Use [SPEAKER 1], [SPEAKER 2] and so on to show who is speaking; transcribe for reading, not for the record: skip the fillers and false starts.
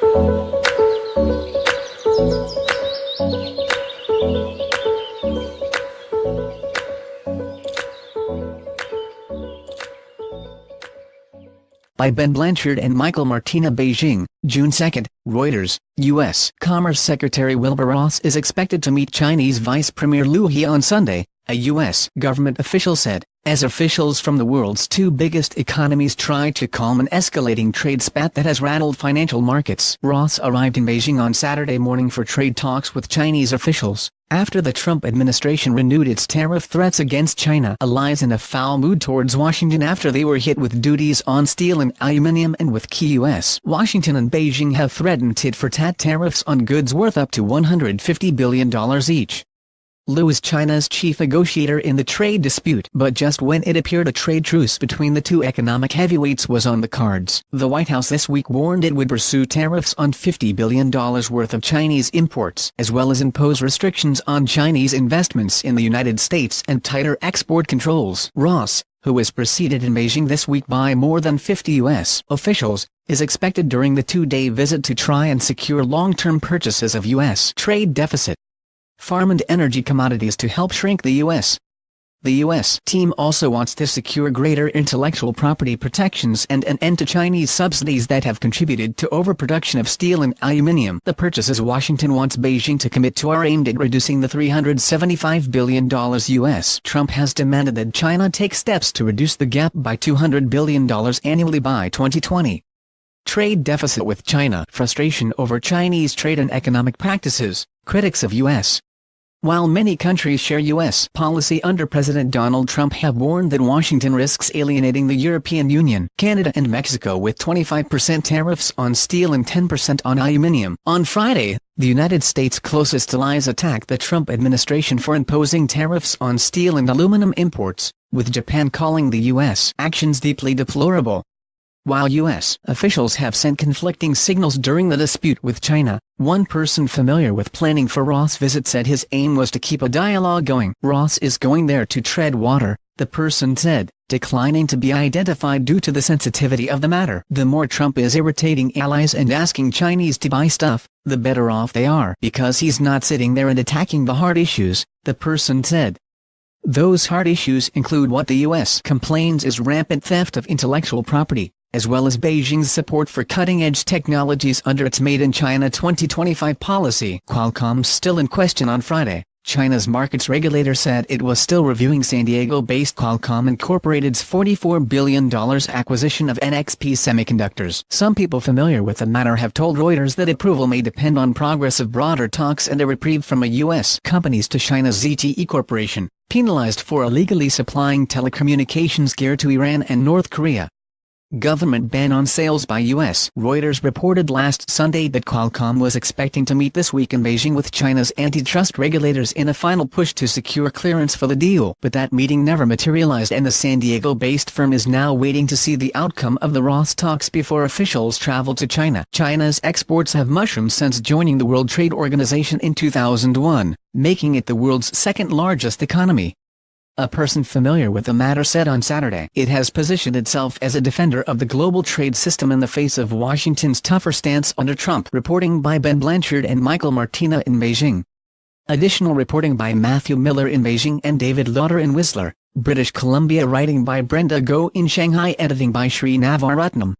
[SPEAKER 1] By Ben Blanchard and Michael Martina. Beijing, June 2, Reuters. U.S. Commerce Secretary Wilbur Ross is expected to meet Chinese Vice Premier Liu He on Sunday, a U.S. government official said, as officials from the world's two biggest economies try to calm an escalating trade spat that has rattled financial markets. Ross arrived in Beijing on Saturday morning for trade talks with Chinese officials, after the Trump administration renewed its tariff threats against China. Allies in a foul mood towards Washington after they were hit with duties on steel and aluminum, and with key U.S. Washington and Beijing have threatened tit-for-tat tariffs on goods worth up to $150 billion each. Liu is China's chief negotiator in the trade dispute, but just when it appeared a trade truce between the two economic heavyweights was on the cards, the White House this week warned it would pursue tariffs on $50 billion worth of Chinese imports, as well as impose restrictions on Chinese investments in the United States and tighter export controls. Ross, who was preceded in Beijing this week by more than 50 U.S. officials, is expected during the two-day visit to try and secure long-term purchases of U.S. trade deficit farm and energy commodities to help shrink the U.S. The U.S. team also wants to secure greater intellectual property protections and an end to Chinese subsidies that have contributed to overproduction of steel and aluminum. The purchases Washington wants Beijing to commit to are aimed at reducing the $375 billion U.S. Trump has demanded that China take steps to reduce the gap by $200 billion annually by 2020. Trade deficit with China. Frustration over Chinese trade and economic practices. Critics of U.S. While many countries share U.S. policy under President Donald Trump have warned that Washington risks alienating the European Union, Canada and Mexico with 25% tariffs on steel and 10% on aluminum. On Friday, the United States' closest allies attacked the Trump administration for imposing tariffs on steel and aluminum imports, with Japan calling the U.S. actions deeply deplorable. While U.S. officials have sent conflicting signals during the dispute with China, one person familiar with planning for Ross' visit said his aim was to keep a dialogue going. Ross is going there to tread water, the person said, declining to be identified due to the sensitivity of the matter. The more Trump is irritating allies and asking Chinese to buy stuff, the better off they are, because he's not sitting there and attacking the hard issues, the person said. Those hard issues include what the U.S. complains is rampant theft of intellectual property, as well as Beijing's support for cutting-edge technologies under its Made in China 2025 policy. Qualcomm still in question. On Friday, China's markets regulator said it was still reviewing San Diego-based Qualcomm Incorporated's $44 billion acquisition of NXP Semiconductors. Some people familiar with the matter have told Reuters that approval may depend on progress of broader talks and a reprieve from a U.S. companies to China's ZTE Corporation, penalized for illegally supplying telecommunications gear to Iran and North Korea. Government ban on sales by U.S. Reuters reported last Sunday that Qualcomm was expecting to meet this week in Beijing with China's antitrust regulators in a final push to secure clearance for the deal. But that meeting never materialized, and the San Diego-based firm is now waiting to see the outcome of the Ross talks before officials travel to China. China's exports have mushroomed since joining the World Trade Organization in 2001, making it the world's second-largest economy. A person familiar with the matter said on Saturday it has positioned itself as a defender of the global trade system in the face of Washington's tougher stance under Trump. Reporting by Ben Blanchard and Michael Martina in Beijing. Additional reporting by Matthew Miller in Beijing and David Lauder in Whistler, British Columbia. Writing by Brenda Go in Shanghai. Editing by Sri Navaratnam.